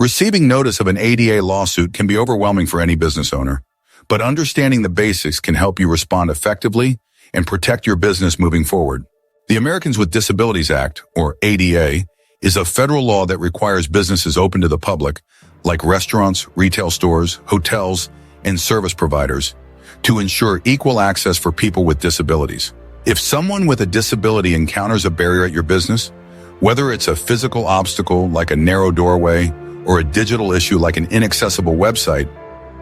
Receiving notice of an ADA lawsuit can be overwhelming for any business owner, but understanding the basics can help you respond effectively and protect your business moving forward. The Americans with Disabilities Act, or ADA, is a federal law that requires businesses open to the public, like restaurants, retail stores, hotels, and service providers, to ensure equal access for people with disabilities. If someone with a disability encounters a barrier at your business, whether it's a physical obstacle like a narrow doorway or a digital issue like an inaccessible website,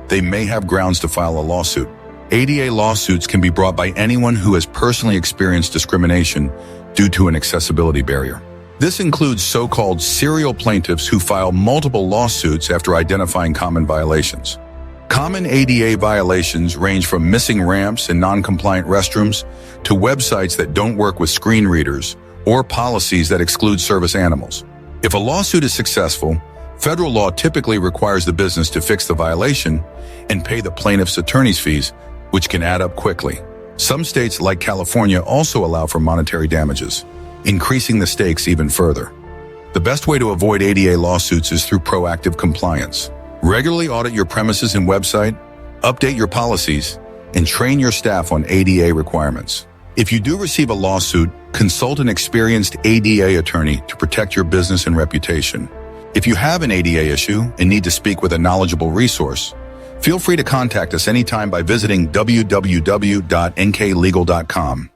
they may have grounds to file a lawsuit. ADA lawsuits can be brought by anyone who has personally experienced discrimination due to an accessibility barrier. This includes so-called serial plaintiffs who file multiple lawsuits after identifying common violations. Common ADA violations range from missing ramps and non-compliant restrooms to websites that don't work with screen readers or policies that exclude service animals. If a lawsuit is successful, federal law typically requires the business to fix the violation and pay the plaintiff's attorney's fees, which can add up quickly. Some states, like California, also allow for monetary damages, increasing the stakes even further. The best way to avoid ADA lawsuits is through proactive compliance. Regularly audit your premises and website, update your policies, and train your staff on ADA requirements. If you do receive a lawsuit, consult an experienced ADA attorney to protect your business and reputation. If you have an ADA issue and need to speak with a knowledgeable resource, feel free to contact us anytime by visiting www.nklegal.com.